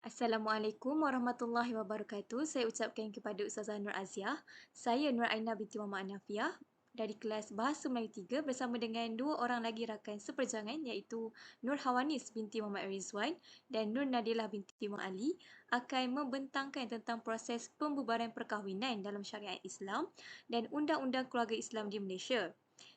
Assalamualaikum warahmatullahi wabarakatuh. Saya ucapkan kepada Ustazah Nur Aziah. Saya Nur Aina binti Muhammad Anafiah dari kelas Bahasa Melayu 3 bersama dengan dua orang lagi rakan seperjangan iaitu Nur Hawanis binti Muhammad Rizwan dan Nur Nadilah binti Muhammad Ali akan membentangkan tentang proses pembubaran perkahwinan dalam syariat Islam dan undang-undang keluarga Islam di Malaysia.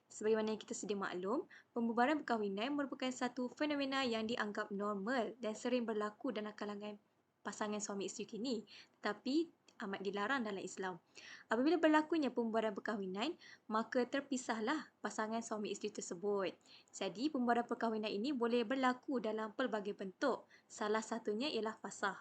Sebagaimana yang kita sedia maklum, pembubaran perkahwinan merupakan satu fenomena yang dianggap normal dan sering berlaku dalam kalangan pasangan suami isteri kini, tetapi amat dilarang dalam Islam. Apabila berlakunya pembubaran perkahwinan, maka terpisahlah pasangan suami isteri tersebut. Jadi, pembubaran perkahwinan ini boleh berlaku dalam pelbagai bentuk. Salah satunya ialah fasah.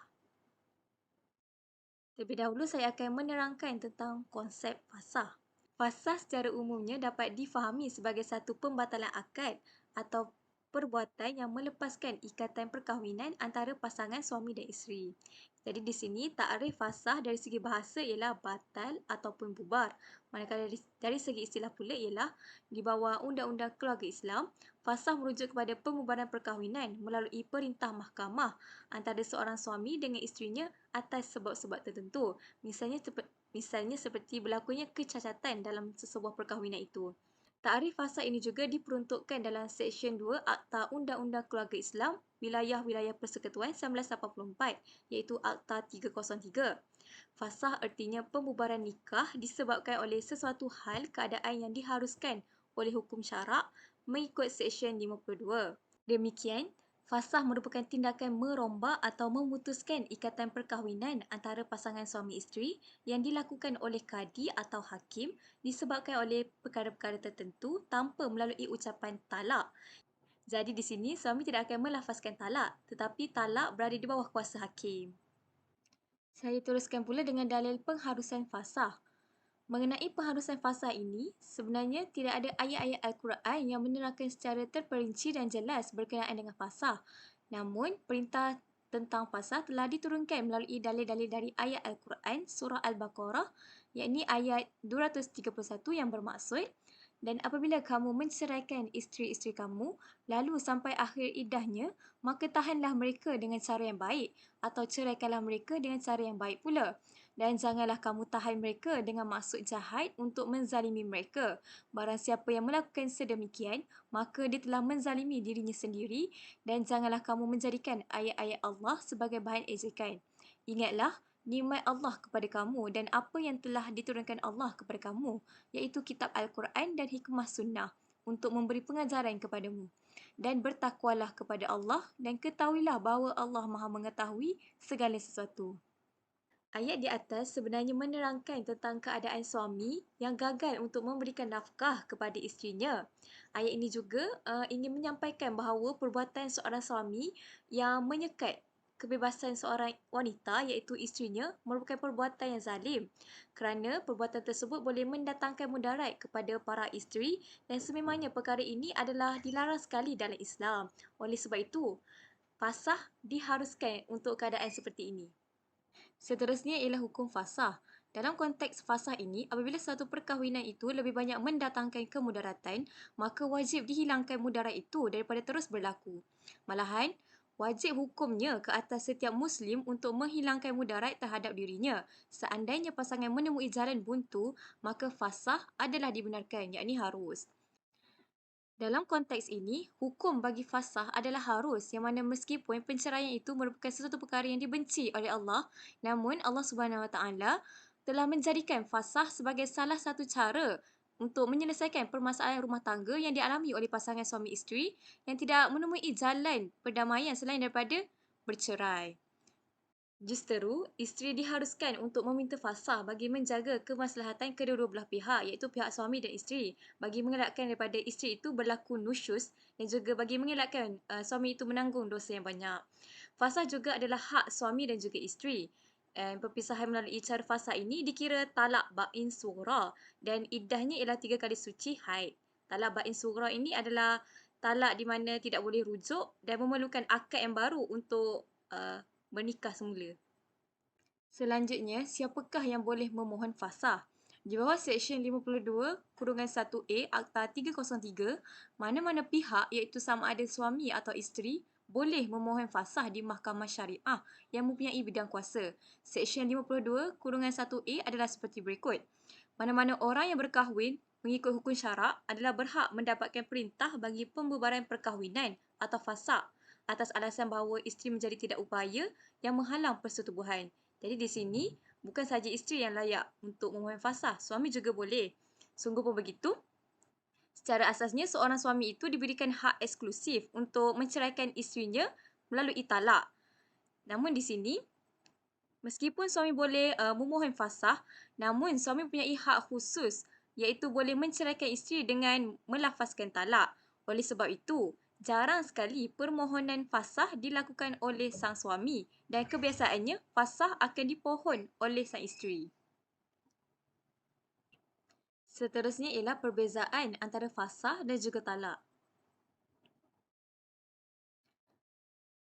Terlebih dahulu saya akan menerangkan tentang konsep fasah. Fasah secara umumnya dapat difahami sebagai satu pembatalan akad atau perbuatan yang melepaskan ikatan perkahwinan antara pasangan suami dan isteri. Jadi di sini takrif fasah dari segi bahasa ialah batal ataupun bubar. Manakala dari segi istilah pula ialah di bawah Undang-Undang Keluarga Islam, fasah merujuk kepada pembubaran perkahwinan melalui perintah mahkamah antara seorang suami dengan isterinya atas sebab-sebab tertentu. Misalnya seperti berlakunya kecacatan dalam sesebuah perkahwinan itu. Takrif fasad ini juga diperuntukkan dalam Seksyen 2 Akta Undang-Undang Keluarga Islam Wilayah-Wilayah Persekutuan 1984 iaitu Akta 303. Fasah artinya pembubaran nikah disebabkan oleh sesuatu hal keadaan yang diharuskan oleh hukum syarak mengikut Seksyen 52. Demikian, fasah merupakan tindakan merombak atau memutuskan ikatan perkahwinan antara pasangan suami isteri yang dilakukan oleh kadi atau hakim disebabkan oleh perkara-perkara tertentu tanpa melalui ucapan talak. Jadi di sini suami tidak akan melafazkan talak, tetapi talak berada di bawah kuasa hakim. Saya teruskan pula dengan dalil pengharusan fasah. Mengenai pengharusan fasah ini, sebenarnya tidak ada ayat-ayat Al-Quran yang menerangkan secara terperinci dan jelas berkenaan dengan fasah. Namun, perintah tentang fasah telah diturunkan melalui dalil-dalil dari ayat Al-Quran surah Al-Baqarah, yakni ayat 231 yang bermaksud, dan apabila kamu menceraikan isteri-isteri kamu, lalu sampai akhir iddahnya, maka tahanlah mereka dengan cara yang baik atau ceraikanlah mereka dengan cara yang baik pula. Dan janganlah kamu tahan mereka dengan maksud jahat untuk menzalimi mereka. Barang siapa yang melakukan sedemikian, maka dia telah menzalimi dirinya sendiri dan janganlah kamu menjadikan ayat-ayat Allah sebagai bahan ejekan. Ingatlah nikmat Allah kepada kamu dan apa yang telah diturunkan Allah kepada kamu, iaitu kitab Al-Quran dan hikmah sunnah untuk memberi pengajaran kepadamu. Dan bertakwalah kepada Allah dan ketahuilah bahawa Allah Maha mengetahui segala sesuatu. Ayat di atas sebenarnya menerangkan tentang keadaan suami yang gagal untuk memberikan nafkah kepada isterinya. Ayat ini juga ingin menyampaikan bahawa perbuatan seorang suami yang menyekat kebebasan seorang wanita iaitu isterinya merupakan perbuatan yang zalim kerana perbuatan tersebut boleh mendatangkan mudarat kepada para isteri dan sememangnya perkara ini adalah dilarang sekali dalam Islam. Oleh sebab itu, fasah diharuskan untuk keadaan seperti ini. Seterusnya ialah hukum fasah. Dalam konteks fasah ini, apabila satu perkahwinan itu lebih banyak mendatangkan kemudaratan, maka wajib dihilangkan mudarat itu daripada terus berlaku. Malahan, wajib hukumnya ke atas setiap Muslim untuk menghilangkan mudarat terhadap dirinya. Seandainya pasangan menemui jalan buntu, maka fasah adalah dibenarkan, yakni harus. Dalam konteks ini, hukum bagi fasah adalah harus yang mana meskipun penceraian itu merupakan sesuatu perkara yang dibenci oleh Allah, namun Allah Subhanahu Wa Taala telah menjadikan fasah sebagai salah satu cara untuk menyelesaikan permasalahan rumah tangga yang dialami oleh pasangan suami isteri yang tidak menemui jalan perdamaian selain daripada bercerai. Justeru, isteri diharuskan untuk meminta fasah bagi menjaga kemaslahatan kedua-dua belah pihak iaitu pihak suami dan isteri bagi mengelakkan daripada isteri itu berlaku nusyus dan juga bagi mengelakkan suami itu menanggung dosa yang banyak. Fasah juga adalah hak suami dan juga isteri. Perpisahan melalui cara fasah ini dikira talak ba'in sughra dan iddahnya ialah 3 kali suci haid. Talak ba'in sughra ini adalah talak di mana tidak boleh rujuk dan memerlukan akad yang baru untuk menikah semula. Selanjutnya, siapakah yang boleh memohon fasah? Di bawah Seksyen 52(1A) Akta 303, mana-mana pihak iaitu sama ada suami atau isteri boleh memohon fasah di mahkamah syariah yang mempunyai bidang kuasa. Seksyen 52(1)A adalah seperti berikut. Mana-mana orang yang berkahwin mengikut hukum syarak adalah berhak mendapatkan perintah bagi pembubaran perkahwinan atau fasakh atas alasan bahawa isteri menjadi tidak upaya yang menghalang persetubuhan. Jadi di sini bukan sahaja isteri yang layak untuk memohon fasakh, suami juga boleh. Sungguh pun begitu, secara asasnya seorang suami itu diberikan hak eksklusif untuk menceraikan isterinya melalui talak. Namun di sini, meskipun suami boleh memohon fasakh, namun suami mempunyai hak khusus iaitu boleh menceraikan isteri dengan melafazkan talak. Oleh sebab itu, jarang sekali permohonan fasakh dilakukan oleh sang suami dan kebiasaannya fasakh akan dipohon oleh sang isteri. Seterusnya ialah perbezaan antara fasakh dan juga talak.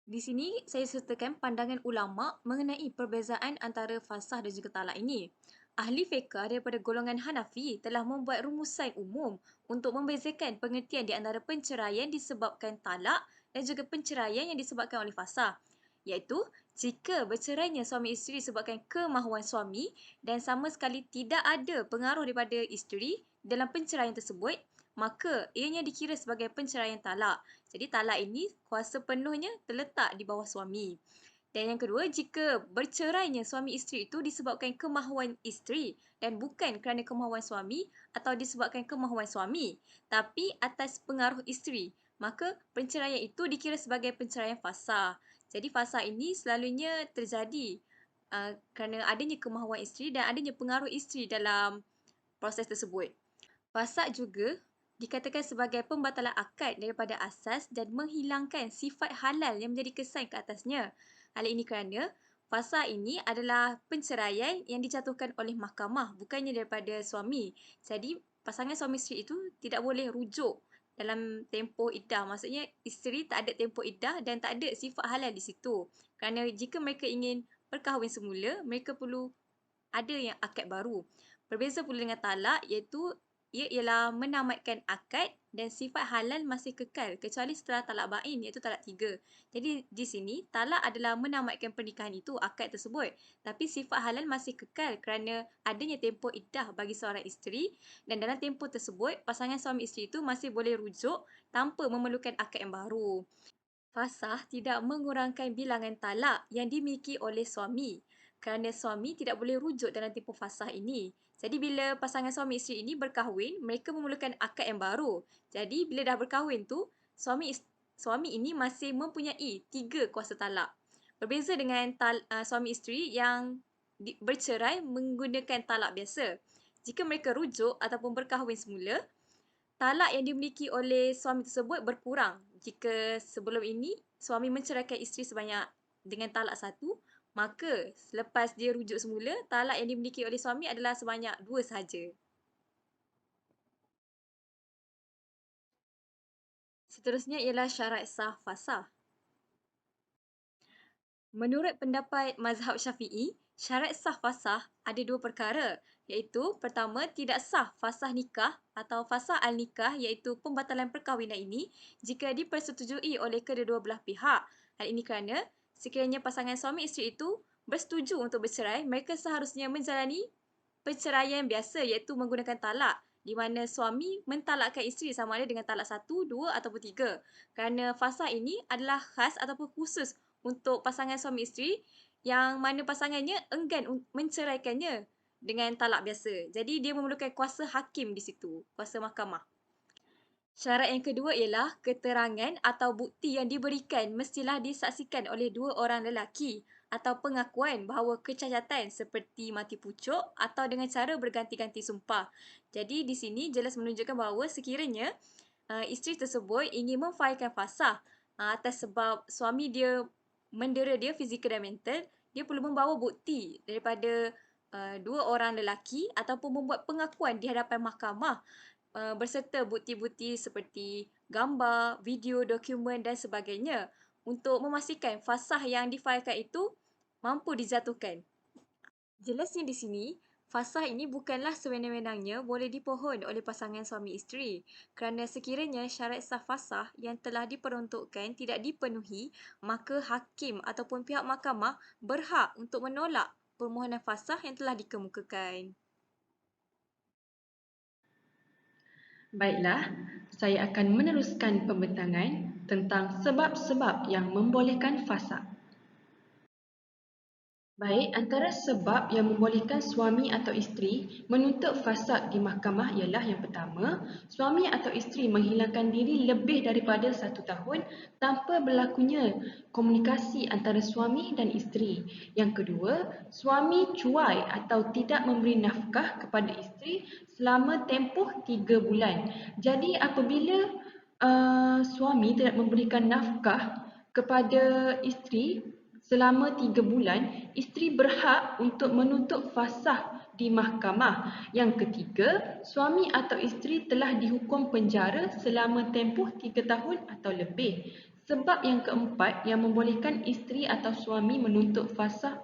Di sini saya sertakan pandangan ulama mengenai perbezaan antara fasakh dan juga talak ini. Ahli fiqh daripada golongan Hanafi telah membuat rumusan umum untuk membezakan pengertian di antara penceraian disebabkan talak dan juga penceraian yang disebabkan oleh fasakh. Iaitu, jika bercerainya suami isteri disebabkan kemahuan suami dan sama sekali tidak ada pengaruh daripada isteri dalam penceraian tersebut, maka ianya dikira sebagai penceraian talak. Jadi talak ini kuasa penuhnya terletak di bawah suami. Dan yang kedua, jika bercerainya suami isteri itu disebabkan kemahuan isteri dan bukan kerana kemahuan suami atau disebabkan kemahuan suami, tapi atas pengaruh isteri, maka perceraian itu dikira sebagai perceraian fasakh. Jadi fasakh ini selalunya terjadi kerana adanya kemahuan isteri dan adanya pengaruh isteri dalam proses tersebut. Fasakh juga dikatakan sebagai pembatalan akad daripada asas dan menghilangkan sifat halal yang menjadi kesan ke atasnya. Hal ini kerana fasakh ini adalah penceraian yang dijatuhkan oleh mahkamah, bukannya daripada suami. Jadi, pasangan suami isteri itu tidak boleh rujuk dalam tempoh iddah. Maksudnya, isteri tak ada tempoh iddah dan tak ada sifat halal di situ. Kerana jika mereka ingin berkahwin semula, mereka perlu ada yang akad baru. Berbeza pula dengan talak iaitu ia ialah menamatkan akad dan sifat halal masih kekal kecuali setelah talak bain iaitu talak 3. Jadi di sini talak adalah menamatkan pernikahan itu, akad tersebut. Tapi sifat halal masih kekal kerana adanya tempoh iddah bagi seorang isteri dan dalam tempoh tersebut pasangan suami isteri itu masih boleh rujuk tanpa memerlukan akad yang baru. Fasakh tidak mengurangkan bilangan talak yang dimiliki oleh suami kerana suami tidak boleh rujuk dalam tempoh fasakh ini. Jadi bila pasangan suami isteri ini berkahwin, mereka memerlukan akad yang baru. Jadi bila dah berkahwin tu, suami ini masih mempunyai 3 kuasa talak. Berbeza dengan suami isteri yang bercerai menggunakan talak biasa. Jika mereka rujuk ataupun berkahwin semula, talak yang dimiliki oleh suami tersebut berkurang. Jika sebelum ini suami menceraikan isteri sebanyak dengan talak 1, maka selepas dia rujuk semula, talak yang dimiliki oleh suami adalah sebanyak 2 sahaja. Seterusnya ialah syarat sah fasakh. Menurut pendapat mazhab Syafi'i, syarat sah fasakh ada 2 perkara, iaitu pertama, tidak sah fasakh nikah atau fasakh al-nikah iaitu pembatalan perkahwinan ini jika dipersetujui oleh kedua-dua belah pihak. Hal ini kerana sekiranya pasangan suami isteri itu bersetuju untuk bercerai, mereka seharusnya menjalani perceraian biasa iaitu menggunakan talak di mana suami mentalakkan isteri sama ada dengan talak 1, 2 ataupun 3. Kerana fasakh ini adalah khas ataupun khusus untuk pasangan suami isteri yang mana pasangannya enggan menceraikannya dengan talak biasa. Jadi dia memerlukan kuasa hakim di situ, kuasa mahkamah. Syarat yang kedua ialah keterangan atau bukti yang diberikan mestilah disaksikan oleh 2 orang lelaki atau pengakuan bahawa kecacatan seperti mati pucuk atau dengan cara berganti-ganti sumpah. Jadi di sini jelas menunjukkan bahawa sekiranya isteri tersebut ingin memfailkan fasakh atas sebab suami dia mendera dia fizikal dan mental, dia perlu membawa bukti daripada 2 orang lelaki ataupun membuat pengakuan di hadapan mahkamah berserta bukti-bukti seperti gambar, video, dokumen dan sebagainya untuk memastikan fasakh yang difailkan itu mampu dijatuhkan. Jelasnya di sini, Fasah ini bukanlah sewenang-wenangnya boleh dipohon oleh pasangan suami isteri, kerana sekiranya syarat sah fasah yang telah diperuntukkan tidak dipenuhi, maka hakim ataupun pihak mahkamah berhak untuk menolak permohonan fasah yang telah dikemukakan. Baiklah, saya akan meneruskan pembentangan tentang sebab-sebab yang membolehkan fasad. Baik, antara sebab yang membolehkan suami atau isteri menuntut fasad di mahkamah ialah yang pertama, suami atau isteri menghilangkan diri lebih daripada 1 tahun tanpa berlakunya komunikasi antara suami dan isteri. Yang kedua, suami cuai atau tidak memberi nafkah kepada isteri selama tempoh 3 bulan. Jadi apabila suami tidak memberikan nafkah kepada isteri selama 3 bulan, isteri berhak untuk menuntut fasah di mahkamah. Yang ketiga, suami atau isteri telah dihukum penjara selama tempoh 3 tahun atau lebih. Sebab yang keempat yang membolehkan isteri atau suami menuntut fasah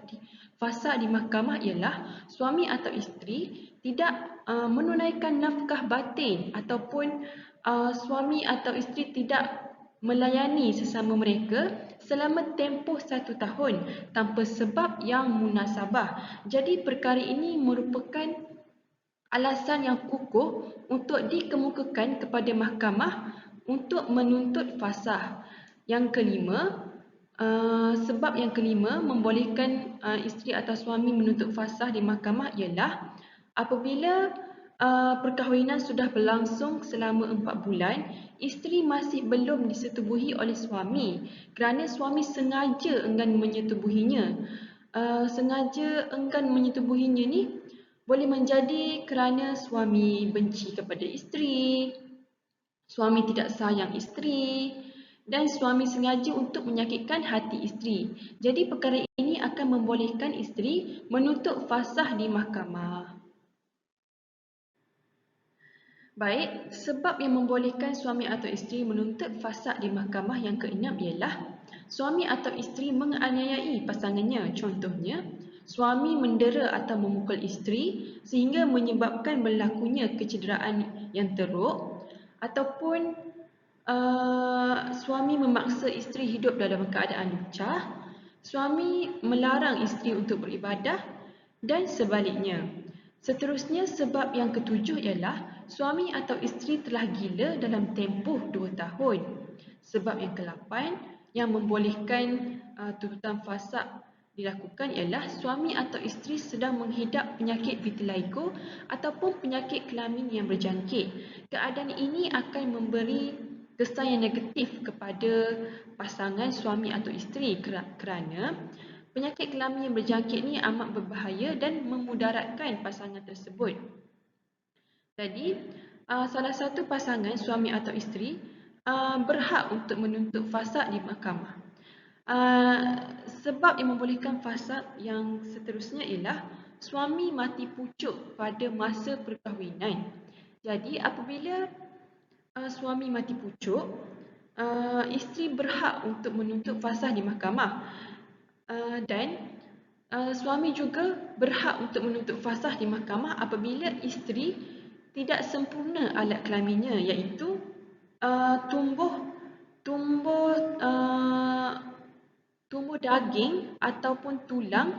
di mahkamah ialah suami atau isteri tidak menunaikan nafkah batin ataupun suami atau isteri tidak melayani sesama mereka selama tempoh 1 tahun tanpa sebab yang munasabah. Jadi perkara ini merupakan alasan yang kukuh untuk dikemukakan kepada mahkamah untuk menuntut fasah. Yang kelima, sebab yang kelima membolehkan isteri atau suami menuntut fasah di mahkamah ialah apabila perkahwinan sudah berlangsung selama 4 bulan, isteri masih belum disetubuhi oleh suami kerana suami sengaja enggan menyetubuhinya. Sengaja enggan menyetubuhinya ni boleh menjadi kerana suami benci kepada isteri, suami tidak sayang isteri, dan suami sengaja untuk menyakitkan hati isteri. Jadi perkara ini akan membolehkan isteri menuntut fasah di mahkamah. Baik, sebab yang membolehkan suami atau isteri menuntut fasad di mahkamah yang keenam ialah suami atau isteri menganiayai pasangannya. Contohnya, suami mendera atau memukul isteri sehingga menyebabkan berlakunya kecederaan yang teruk, ataupun suami memaksa isteri hidup dalam keadaan lucah, suami melarang isteri untuk beribadah dan sebaliknya. Seterusnya, sebab yang ketujuh ialah suami atau isteri telah gila dalam tempoh 2 tahun. Sebab yang ke-8 yang membolehkan tuntutan fasad dilakukan ialah suami atau isteri sedang menghidap penyakit vitiligo ataupun penyakit kelamin yang berjangkit. Keadaan ini akan memberi kesan yang negatif kepada pasangan suami atau isteri kerana penyakit kelamin yang berjangkit ni amat berbahaya dan memudaratkan pasangan tersebut. Jadi, salah satu pasangan suami atau isteri berhak untuk menuntut fasad di mahkamah. Sebab yang membolehkan fasad yang seterusnya ialah suami mati pucuk pada masa perkahwinan. Jadi apabila suami mati pucuk, isteri berhak untuk menuntut fasah di mahkamah. Dan suami juga berhak untuk menuntut fasah di mahkamah apabila isteri tidak sempurna alat kelaminnya, iaitu tumbuh daging ataupun tulang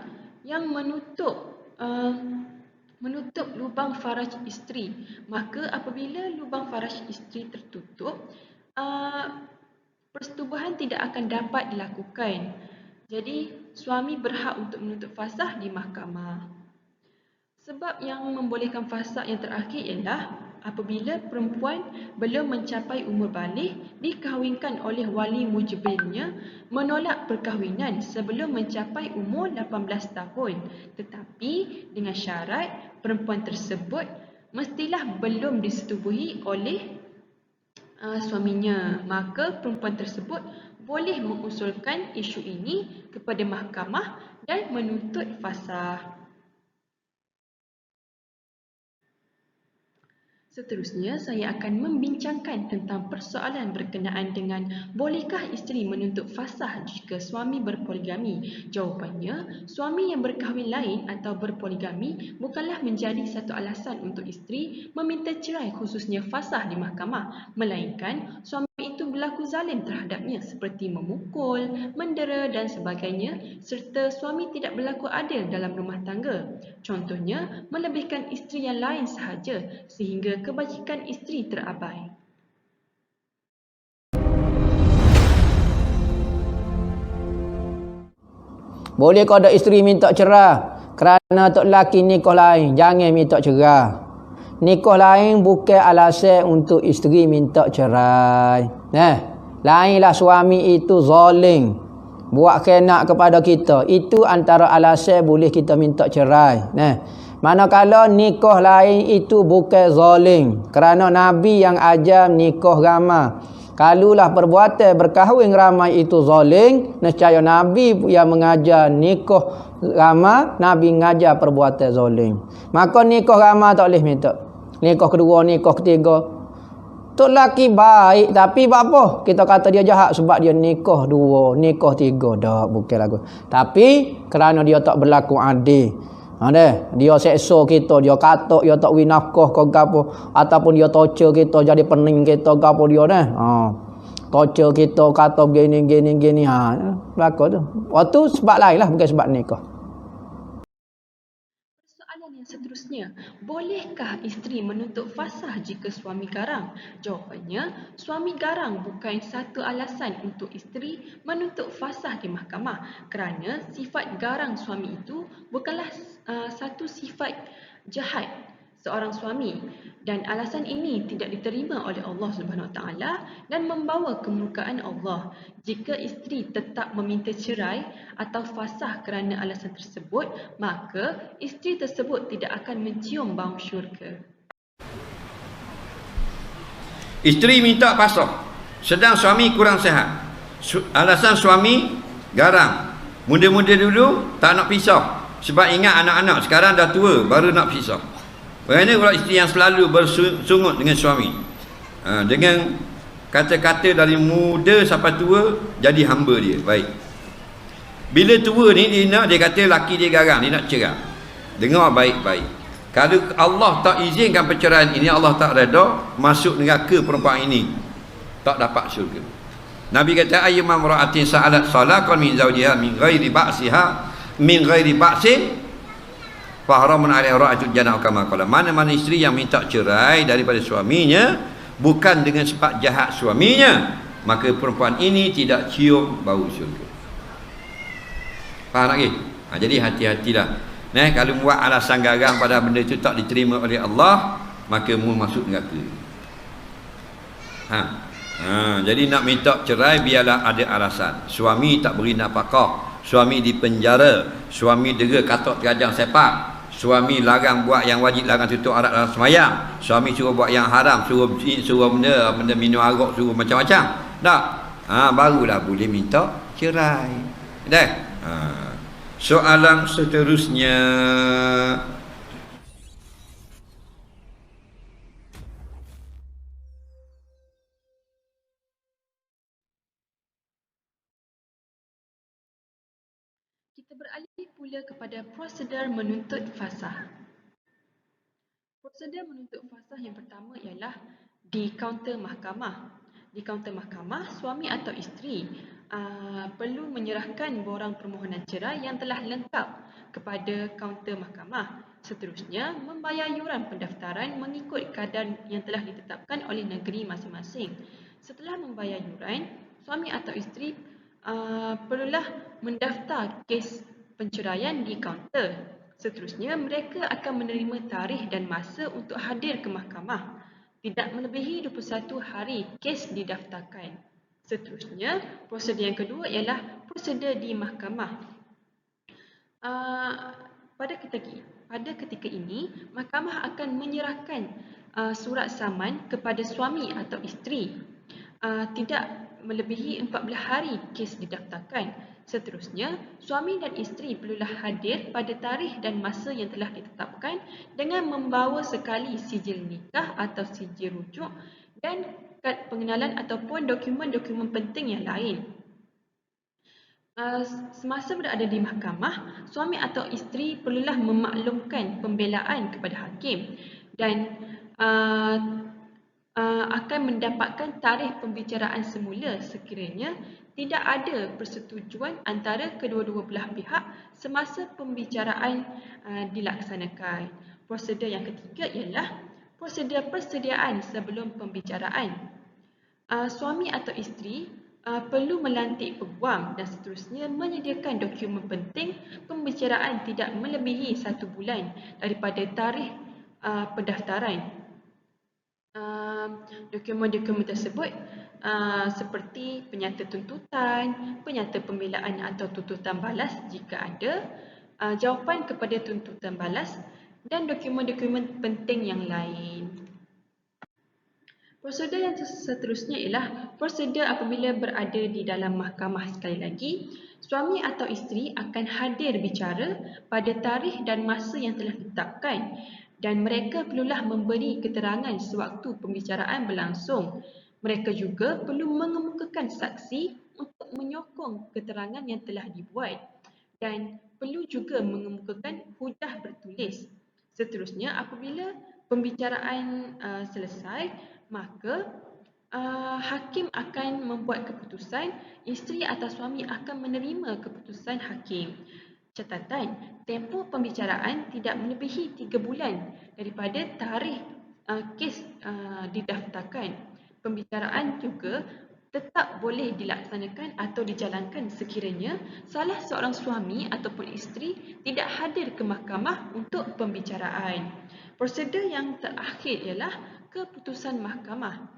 yang menutup lubang faraj isteri. Maka apabila lubang faraj isteri tertutup, persetubuhan tidak akan dapat dilakukan. Jadi suami berhak untuk menuntut fasah di mahkamah. Sebab yang membolehkan fasad yang terakhir ialah apabila perempuan belum mencapai umur baligh dikahwinkan oleh wali mujibirnya menolak perkahwinan sebelum mencapai umur 18 tahun, tetapi dengan syarat perempuan tersebut mestilah belum disetubuhi oleh suaminya. Maka perempuan tersebut boleh mengusulkan isu ini kepada mahkamah dan menuntut fasah. Seterusnya, saya akan membincangkan tentang persoalan berkenaan dengan bolehkah isteri menuntut fasah jika suami berpoligami. Jawapannya, suami yang berkahwin lain atau berpoligami bukanlah menjadi satu alasan untuk isteri meminta cerai khususnya fasah di mahkamah, melainkan suami itu berlaku zalim terhadapnya seperti memukul, mendera dan sebagainya serta suami tidak berlaku adil dalam rumah tangga. Contohnya, melebihkan isteri yang lain sahaja sehingga kebajikan isteri terabai. Boleh kau ada isteri minta cerai kerana tok lelaki nikah lain, jangan minta cerai. Nikah lain bukan alasan untuk isteri minta cerai. Lainlah suami itu zalim, buat khianat kepada kita. Itu antara alasan boleh kita minta cerai. Manakala nikah lain itu bukan zalim, kerana Nabi yang ajar nikah ramai. Kalulah perbuatan berkahwin ramai itu zalim, nescaya Nabi yang mengajar nikah ramai, Nabi mengajar perbuatan zalim. Maka nikah ramai tak boleh minta. Nikah kedua, nikah ketiga. Tok laki baik tapi apa? Kita kata dia jahat sebab dia nikah dua, nikah tiga. Tak, bukan lagu. Tapi kerana dia tak berlaku adil. Dia seksa kita, dia katuk, dia tak win nafkah ke gapo, ataupun dia torture kita jadi pening kita gapo dia torture kita kata gini berlaku tu. Waktu sebab lain lah, bukan sebab nikah. Soalan yang seterusnya, bolehkah isteri menuntut fasah jika suami garang? Jawapannya, suami garang bukan satu alasan untuk isteri menuntut fasah di mahkamah kerana sifat garang suami itu bukanlah satu sifat jahat seorang suami dan alasan ini tidak diterima oleh Allah Subhanahu Wa Taala dan membawa kemurkaan Allah. Jika isteri tetap meminta cerai atau fasah kerana alasan tersebut, maka isteri tersebut tidak akan mencium bau syurga. Isteri minta fasah sedang suami kurang sihat. Alasan suami garang. Muda-muda dulu tak nak pisah sebab ingat anak-anak, sekarang dah tua baru nak pisah. Bagaimana kalau isteri yang selalu bersungut dengan suami, dengan kata-kata dari muda sampai tua jadi hamba dia, baik. Bila tua ni dia kata laki dia garang, dia nak cerai. Dengar baik-baik. Kalau Allah tak izinkan perceraian ini, Allah tak reda, masuk neraka perempuan ini, tak dapat syurga. Nabi kata ayyuma imra'atin sa'alat salaqan min zawjiha min ghairi ba'sin fahramun 'alaiha ra'atul jannah kama qala. Mana-mana isteri yang minta cerai daripada suaminya bukan dengan sebab jahat suaminya, maka perempuan ini tidak cium bau syurga. Faham lagi? Jadi hati-hatilah. Kalau buat alasan garang pada benda itu tak diterima oleh Allah, maka mu masuk neraka. Jadi nak minta cerai biarlah ada alasan. Suami tak beri nafkah, suami dipenjara, suami dera katak terajang sepak, suami larang buat yang wajib, larang tutup aurat dalam sembahyang, suami suruh buat yang haram, suruh benda minum arak, suruh macam-macam. Tak? Barulah boleh minta cerai. Dah? Soalan seterusnya, kita beralih pula kepada prosedur menuntut fasah. Prosedur menuntut fasah yang pertama ialah di kaunter mahkamah. Di kaunter mahkamah, suami atau isteri perlu menyerahkan borang permohonan cerai yang telah lengkap kepada kaunter mahkamah. Seterusnya, membayar yuran pendaftaran mengikut kadar yang telah ditetapkan oleh negeri masing-masing. Setelah membayar yuran, suami atau isteri perlulah mendaftar kes penceraian di kaunter. Seterusnya, mereka akan menerima tarikh dan masa untuk hadir ke mahkamah. Tidak melebihi 21 hari kes didaftarkan. Seterusnya, prosedur yang kedua ialah prosedur di mahkamah. Pada ketika ini, mahkamah akan menyerahkan surat saman kepada suami atau isteri. Tidak melebihi 14 hari kes didaftarkan. Seterusnya, suami dan isteri perlulah hadir pada tarikh dan masa yang telah ditetapkan dengan membawa sekali sijil nikah atau sijil rujuk dan kad pengenalan ataupun dokumen-dokumen penting yang lain. Semasa berada di mahkamah, suami atau isteri perlulah memaklumkan pembelaan kepada hakim dan akan mendapatkan tarikh pembicaraan semula sekiranya tidak ada persetujuan antara kedua-dua belah pihak semasa pembicaraan dilaksanakan. Prosedur yang ketiga ialah prosedur persediaan sebelum pembicaraan. Suami atau isteri perlu melantik peguam dan seterusnya menyediakan dokumen penting pembicaraan tidak melebihi 1 bulan daripada tarikh pendaftaran. Dokumen-dokumen tersebut seperti penyata tuntutan, penyata pembelaan atau tuntutan balas jika ada, jawapan kepada tuntutan balas dan dokumen-dokumen penting yang lain. Prosedur yang seterusnya ialah prosedur apabila berada di dalam mahkamah. Sekali lagi, suami atau isteri akan hadir bicara pada tarikh dan masa yang telah ditetapkan dan mereka perlulah memberi keterangan sewaktu pembicaraan berlangsung. Mereka juga perlu mengemukakan saksi untuk menyokong keterangan yang telah dibuat dan perlu juga mengemukakan hujah bertulis. Seterusnya, apabila pembicaraan selesai, maka hakim akan membuat keputusan, isteri atau suami akan menerima keputusan hakim. Catatan, tempoh pembicaraan tidak melebihi 3 bulan daripada tarikh kes didaftarkan. Pembicaraan juga tetap boleh dilaksanakan atau dijalankan sekiranya salah seorang suami ataupun isteri tidak hadir ke mahkamah untuk pembicaraan. Prosedur yang terakhir ialah keputusan mahkamah.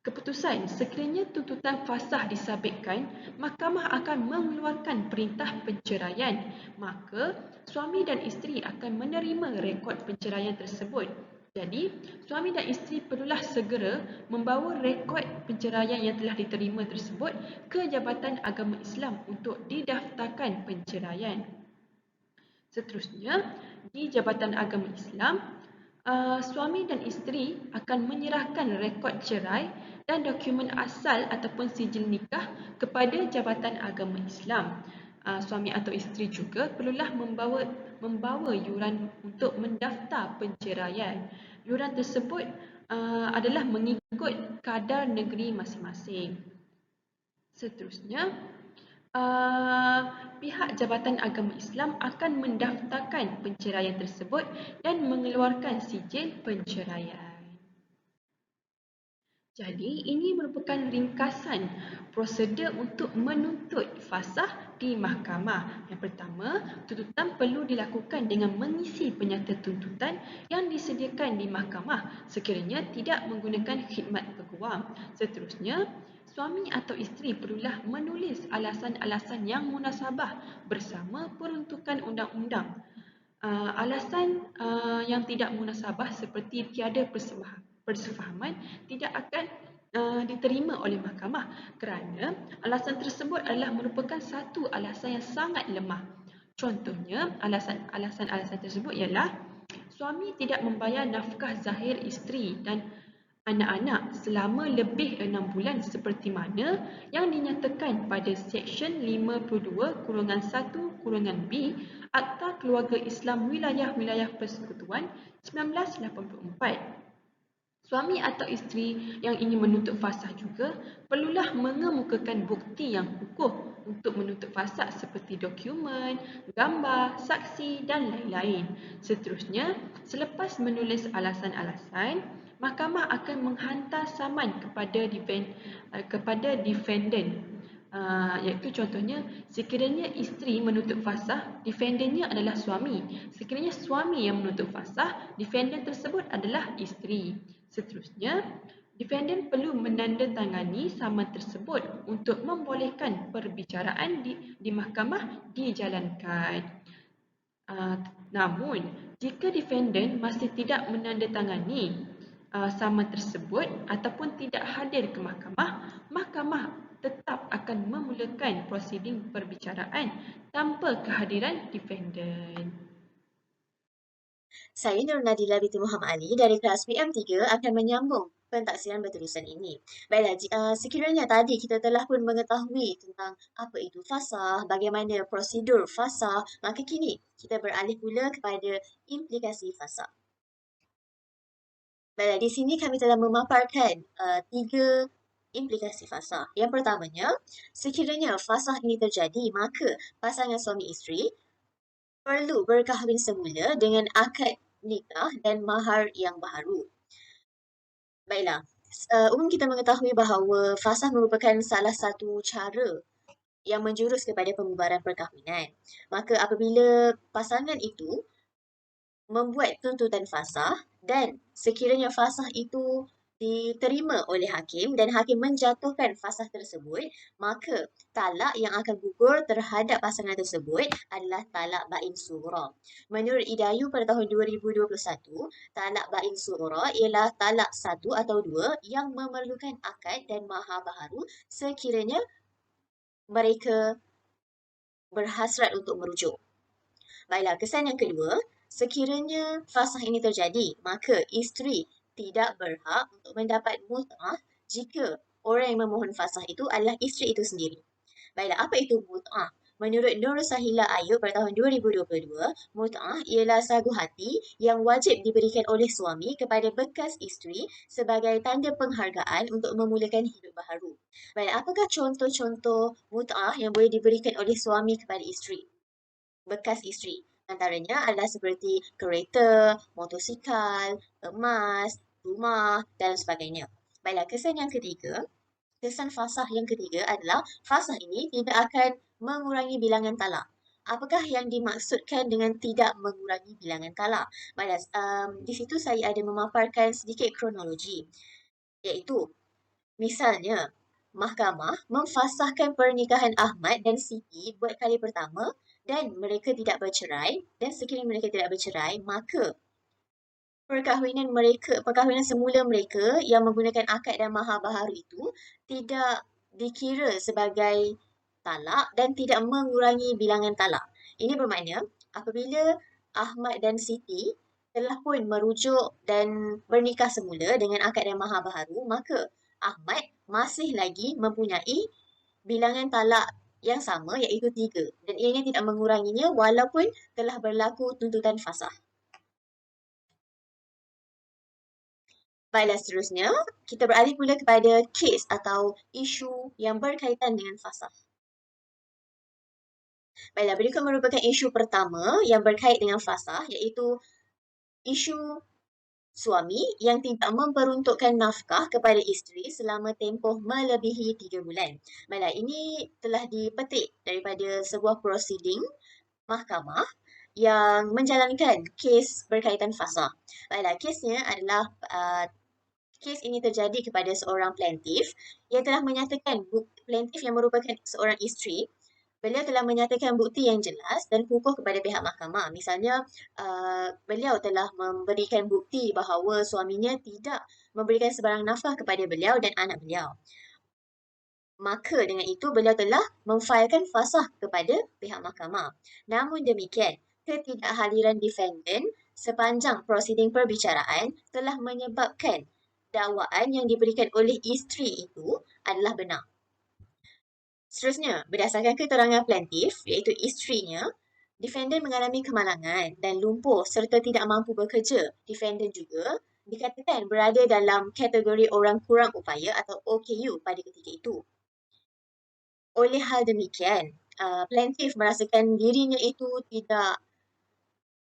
Keputusan, sekiranya tuntutan fasah disabitkan, mahkamah akan mengeluarkan perintah penceraian. Maka, suami dan isteri akan menerima rekod penceraian tersebut. Jadi, suami dan isteri perlulah segera membawa rekod penceraian yang telah diterima tersebut ke Jabatan Agama Islam untuk didaftarkan penceraian. Seterusnya, di Jabatan Agama Islam, suami dan isteri akan menyerahkan rekod cerai dan dokumen asal ataupun sijil nikah kepada Jabatan Agama Islam. Suami atau isteri juga perlulah membawa yuran untuk mendaftar penceraian. Yuran tersebut adalah mengikut kadar negeri masing-masing. Seterusnya, pihak Jabatan Agama Islam akan mendaftarkan penceraian tersebut dan mengeluarkan sijil penceraian. Jadi, ini merupakan ringkasan prosedur untuk menuntut fasah di mahkamah. Yang pertama, tuntutan perlu dilakukan dengan mengisi penyata tuntutan yang disediakan di mahkamah sekiranya tidak menggunakan khidmat peguam. Seterusnya, suami atau isteri perlulah menulis alasan-alasan yang munasabah bersama peruntukan undang-undang. Alasan yang tidak munasabah seperti tiada persefahaman tidak akan diterima oleh mahkamah kerana alasan tersebut adalah merupakan satu alasan yang sangat lemah. Contohnya, alasan tersebut ialah suami tidak membayar nafkah zahir isteri dan anak-anak selama lebih 6 bulan seperti mana yang dinyatakan pada Seksyen 52-1-B Akta Keluarga Islam Wilayah-Wilayah Persekutuan 1984. Suami atau isteri yang ingin menuntut fasah juga perlulah mengemukakan bukti yang kukuh untuk menuntut fasah seperti dokumen, gambar, saksi dan lain-lain. Seterusnya, selepas menulis alasan-alasan, mahkamah akan menghantar saman kepada defendant. Iaitu contohnya, sekiranya isteri menuntut fasah, defendantnya adalah suami. Sekiranya suami yang menuntut fasah, defendant tersebut adalah isteri. Seterusnya, defendant perlu menandatangani saman tersebut untuk membolehkan perbicaraan di mahkamah dijalankan. Namun, jika defendant masih tidak menandatangani saman tersebut ataupun tidak hadir ke mahkamah, mahkamah tetap akan memulakan prosiding perbicaraan tanpa kehadiran defendant. Saya Nur Nadila binti Muhammad Ali dari kelas PM3 akan menyambung pentaksiran berterusan ini. Baiklah, sekiranya tadi kita telah pun mengetahui tentang apa itu fasah, bagaimana prosedur fasah, maka kini kita beralih pula kepada implikasi fasah. Baiklah, di sini kami telah memaparkan 3 implikasi fasah. Yang pertamanya, sekiranya fasah ini terjadi, maka pasangan suami isteri perlu berkahwin semula dengan akad nikah dan mahar yang baharu. Baiklah, umum kita mengetahui bahawa fasah merupakan salah satu cara yang menjurus kepada pembubaran perkahwinan. Maka apabila pasangan itu membuat tuntutan fasah dan sekiranya fasah itu diterima oleh hakim dan hakim menjatuhkan fasah tersebut, maka talak yang akan gugur terhadap pasangan tersebut adalah talak bain sughra. Menurut IDAYU pada tahun 2021, talak bain sughra ialah talak 1 atau 2 yang memerlukan akad dan mahar baharu sekiranya mereka berhasrat untuk merujuk. Baiklah, kesan yang kedua, sekiranya fasah ini terjadi, maka isteri tidak berhak untuk mendapat mut'ah jika orang yang memohon fasah itu adalah isteri itu sendiri. Baiklah, apa itu mut'ah? Menurut Nur Sahila Ayub pada tahun 2022, mut'ah ialah sagu hati yang wajib diberikan oleh suami kepada bekas isteri sebagai tanda penghargaan untuk memulakan hidup baharu. Baik, apakah contoh-contoh mut'ah yang boleh diberikan oleh suami kepada isteri? Bekas isteri. Antaranya adalah seperti kereta, motosikal, emas, rumah dan sebagainya. Baiklah, kesan yang ketiga, kesan fasah yang ketiga adalah fasah ini tidak akan mengurangi bilangan talak. Apakah yang dimaksudkan dengan tidak mengurangi bilangan talak? Baiklah, di situ saya ada memaparkan sedikit kronologi. Iaitu, misalnya, mahkamah memfasahkan pernikahan Ahmad dan Siti buat kali pertama dan mereka tidak bercerai, dan sekiranya mereka tidak bercerai, maka perkahwinan semula mereka yang menggunakan akad dan mahar baharu itu tidak dikira sebagai talak dan tidak mengurangi bilangan talak. Ini bermakna apabila Ahmad dan Siti telah pun merujuk dan bernikah semula dengan akad dan mahar baharu, maka Ahmad masih lagi mempunyai bilangan talak yang sama iaitu 3 dan ianya tidak menguranginya walaupun telah berlaku tuntutan fasah. Baiklah, seterusnya kita beralih pula kepada kes atau isu yang berkaitan dengan fasah. Baiklah, berikut merupakan isu pertama yang berkait dengan fasah iaitu isu suami yang tidak memperuntukkan nafkah kepada isteri selama tempoh melebihi 3 bulan. Baiklah, ini telah dipetik daripada sebuah prosiding mahkamah yang menjalankan kes berkaitan fasah. Baiklah, kesnya adalah kes ini terjadi kepada seorang plaintiff yang telah menyatakan plaintiff yang merupakan seorang isteri. Beliau telah menyatakan bukti yang jelas dan kukuh kepada pihak mahkamah. Misalnya, beliau telah memberikan bukti bahawa suaminya tidak memberikan sebarang nafkah kepada beliau dan anak beliau. Maka dengan itu, beliau telah memfailkan fasah kepada pihak mahkamah. Namun demikian, ketidakhadiran defendant sepanjang prosiding perbicaraan telah menyebabkan dakwaan yang diberikan oleh isteri itu adalah benar. Seterusnya, berdasarkan keterangan plaintiff, iaitu isterinya, defendant mengalami kemalangan dan lumpuh serta tidak mampu bekerja. Defendant juga dikatakan berada dalam kategori orang kurang upaya atau OKU pada ketika itu. Oleh hal demikian, plaintiff merasakan dirinya itu tidak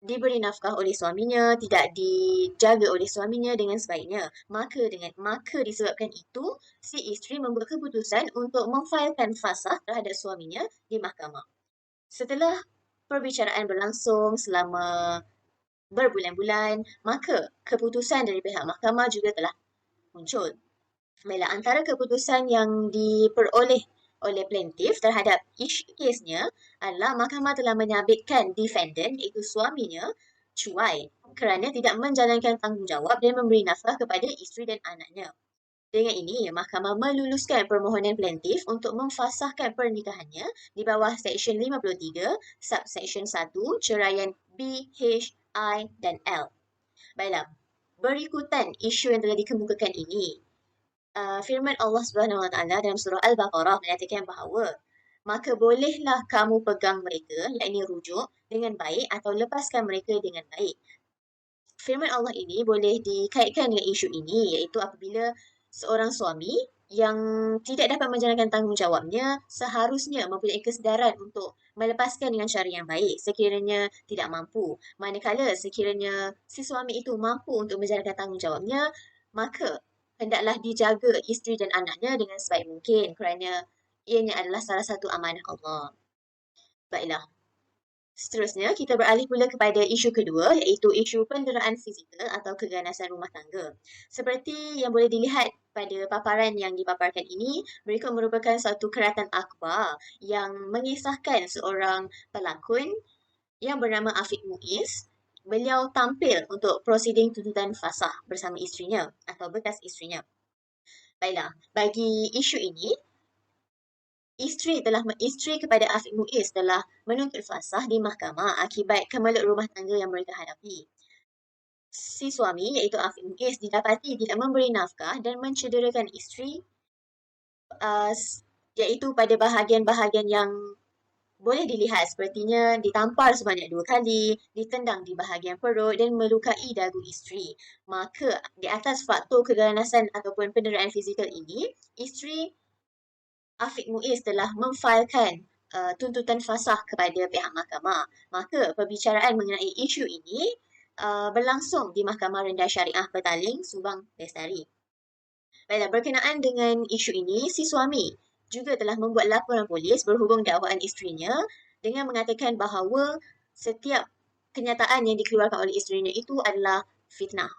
diberi nafkah oleh suaminya, tidak dijaga oleh suaminya dengan sebaiknya. Maka disebabkan itu, si isteri membuat keputusan untuk memfailkan fasah terhadap suaminya di mahkamah. Setelah perbicaraan berlangsung selama berbulan-bulan, maka keputusan dari pihak mahkamah juga telah muncul. Baiklah, antara keputusan yang diperoleh oleh plaintiff terhadap kesnya adalah mahkamah telah menyabitkan defendant iaitu suaminya cuai kerana tidak menjalankan tanggungjawab dan memberi nafkah kepada isteri dan anaknya. Dengan ini, mahkamah meluluskan permohonan plaintiff untuk memfasahkan pernikahannya di bawah Seksyen 53, Subseksyen 1, ceraian B, H, I dan L. Baiklah, berikutan isu yang telah dikemukakan ini, firman Allah Subhanahu Wa Taala dalam surah Al-Baqarah menyatakan bahawa maka bolehlah kamu pegang mereka, yakni rujuk, dengan baik atau lepaskan mereka dengan baik. Firman Allah ini boleh dikaitkan dengan isu ini, iaitu apabila seorang suami yang tidak dapat menjalankan tanggungjawabnya seharusnya mempunyai kesedaran untuk melepaskan dengan cara yang baik sekiranya tidak mampu. Manakala sekiranya si suami itu mampu untuk menjalankan tanggungjawabnya, maka hendaklah dijaga isteri dan anaknya dengan sebaik mungkin kerana ianya adalah salah satu amanah Allah. Baiklah. Seterusnya, kita beralih pula kepada isu kedua, iaitu isu penderaan fizikal atau keganasan rumah tangga. Seperti yang boleh dilihat pada paparan yang dipaparkan ini, berikut merupakan satu keratan akhbar yang mengisahkan seorang pelakon yang bernama Afiq Muiz. Beliau tampil untuk prosiding tuntutan fasah bersama isterinya atau bekas isterinya. Baiklah, bagi isu ini, isteri kepada Afiq Muiz telah menuntut fasah di mahkamah akibat kemelut rumah tangga yang mereka hadapi. Si suami iaitu Afiq Muiz didapati tidak memberi nafkah dan mencederakan isteri iaitu pada bahagian-bahagian yang boleh dilihat sepertinya ditampar sebanyak 2 kali, ditendang di bahagian perut dan melukai dagu isteri. Maka di atas faktor keganasan ataupun penderaan fizikal ini, isteri Afiq Muiz telah memfailkan tuntutan fasah kepada pihak mahkamah. Maka perbicaraan mengenai isu ini berlangsung di Mahkamah Rendah Syariah Petaling, Subang, Lestari. Baiklah, berkenaan dengan isu ini, si suami juga telah membuat laporan polis berhubung dakwaan isterinya dengan mengatakan bahawa setiap kenyataan yang dikeluarkan oleh isterinya itu adalah fitnah.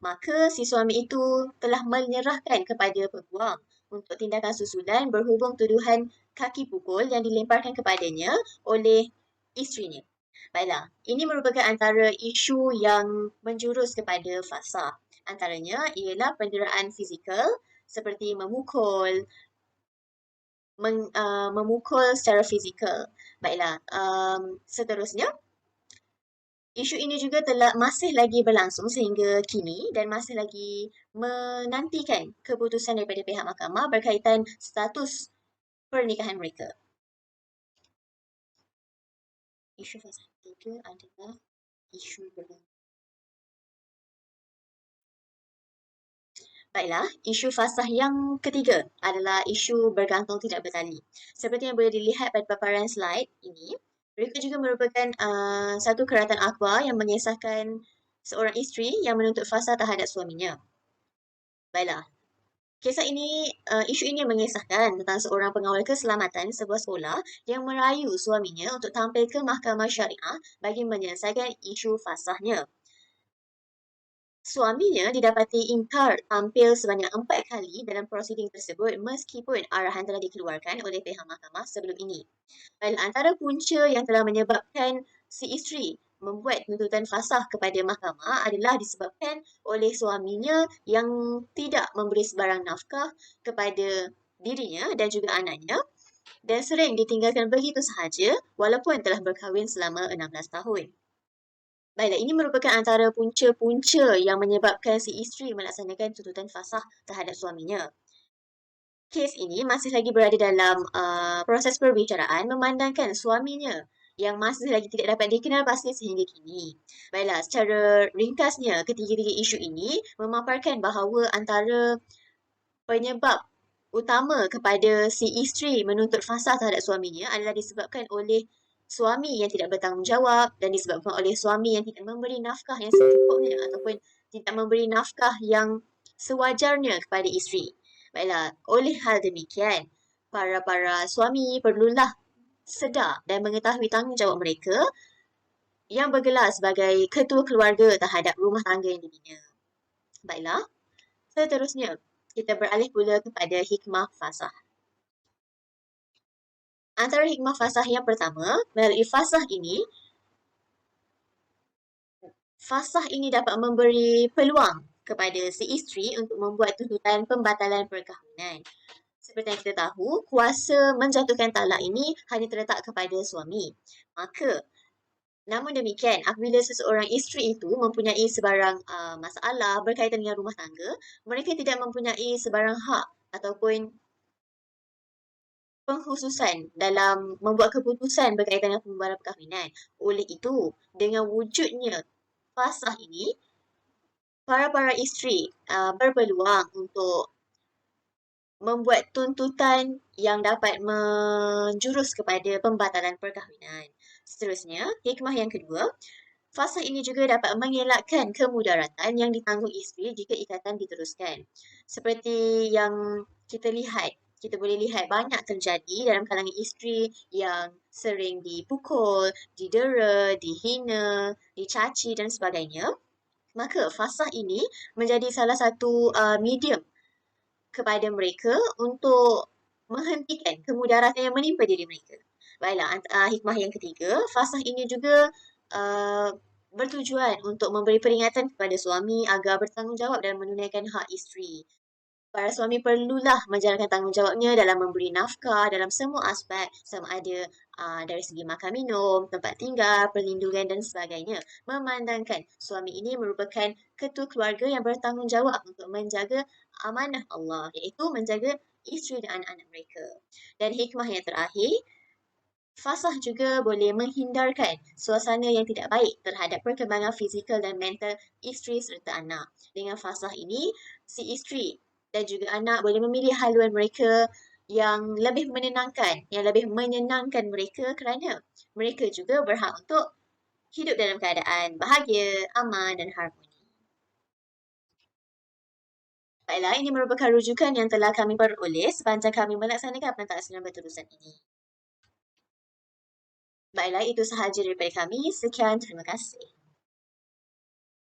Maka si suami itu telah menyerahkan kepada peguam untuk tindakan susulan berhubung tuduhan kaki pukul yang dilemparkan kepadanya oleh isterinya. Baiklah, ini merupakan antara isu yang menjurus kepada fasah. Antaranya ialah penderaan fizikal seperti memukul secara fizikal. Baiklah, seterusnya, isu ini juga masih lagi berlangsung sehingga kini dan masih lagi menantikan keputusan daripada pihak mahkamah berkaitan status pernikahan mereka. Isu fasah ketiga adalah isu bergantung. Baiklah, isu fasah yang ketiga adalah isu bergantung tidak bertali. Seperti yang boleh dilihat pada paparan slide ini, berikut juga merupakan satu keratan akhbar yang mengisahkan seorang isteri yang menuntut fasah terhadap suaminya. Baiklah, isu ini mengisahkan tentang seorang pengawal keselamatan sebuah sekolah yang merayu suaminya untuk tampil ke mahkamah syariah bagi menyelesaikan isu fasahnya. Suaminya didapati ingkar tampil sebanyak 4 kali dalam prosiding tersebut meskipun arahan telah dikeluarkan oleh pihak mahkamah sebelum ini. Antara punca yang telah menyebabkan si isteri membuat tuntutan fasah kepada mahkamah adalah disebabkan oleh suaminya yang tidak memberi sebarang nafkah kepada dirinya dan juga anaknya dan sering ditinggalkan begitu sahaja walaupun telah berkahwin selama 16 tahun. Baiklah, ini merupakan antara punca-punca yang menyebabkan si isteri melaksanakan tuntutan fasah terhadap suaminya. Kes ini masih lagi berada dalam proses perbicaraan memandangkan suaminya yang masih lagi tidak dapat dikenal pasti sehingga kini. Baiklah, secara ringkasnya, ketiga-tiga isu ini memaparkan bahawa antara penyebab utama kepada si isteri menuntut fasah terhadap suaminya adalah disebabkan oleh suami yang tidak bertanggungjawab dan disebabkan oleh suami yang tidak memberi nafkah yang secukupnya ataupun tidak memberi nafkah yang sewajarnya kepada isteri. Baiklah, oleh hal demikian, para suami perlulah sedar dan mengetahui tanggungjawab mereka yang bergelar sebagai ketua keluarga terhadap rumah tangga yang dibina. Baiklah, seterusnya kita beralih pula kepada hikmah fasah. Antara hikmah fasah yang pertama, melalui fasah ini, fasah ini dapat memberi peluang kepada si isteri untuk membuat tuntutan pembatalan perkahwinan. Seperti yang kita tahu, kuasa menjatuhkan talak ini hanya terletak kepada suami. Maka, namun demikian, apabila seseorang isteri itu mempunyai sebarang masalah berkaitan dengan rumah tangga, mereka tidak mempunyai sebarang hak ataupun pengkhususan dalam membuat keputusan berkaitan dengan pembubaran perkahwinan. Oleh itu, dengan wujudnya fasah ini, para isteri berpeluang untuk membuat tuntutan yang dapat menjurus kepada pembatalan perkahwinan. Seterusnya, hikmah yang kedua, fasah ini juga dapat mengelakkan kemudaratan yang ditanggung isteri jika ikatan diteruskan. Seperti yang kita boleh lihat banyak terjadi dalam kalangan isteri yang sering dipukul, didera, dihina, dicaci dan sebagainya. Maka fasah ini menjadi salah satu medium kepada mereka untuk menghentikan kemudaratan yang menimpa diri mereka. Baiklah, hikmah yang ketiga, fasah ini juga bertujuan untuk memberi peringatan kepada suami agar bertanggungjawab dalam menunaikan hak isteri. Para suami perlulah menjalankan tanggungjawabnya dalam memberi nafkah dalam semua aspek, sama ada dari segi makan minum, tempat tinggal, perlindungan dan sebagainya. Memandangkan suami ini merupakan ketua keluarga yang bertanggungjawab untuk menjaga amanah Allah, iaitu menjaga isteri dan anak-anak mereka. Dan hikmah yang terakhir, fasah juga boleh menghindarkan suasana yang tidak baik terhadap perkembangan fizikal dan mental isteri serta anak. Dengan fasah ini, si isteri dan juga anak boleh memilih haluan mereka yang lebih menenangkan, yang lebih menyenangkan mereka kerana mereka juga berhak untuk hidup dalam keadaan bahagia, aman dan harmoni. Baiklah, ini merupakan rujukan yang telah kami peroleh sepanjang kami melaksanakan pentadsiran berterusan ini. Baiklah, itu sahaja daripada kami. Sekian, terima kasih.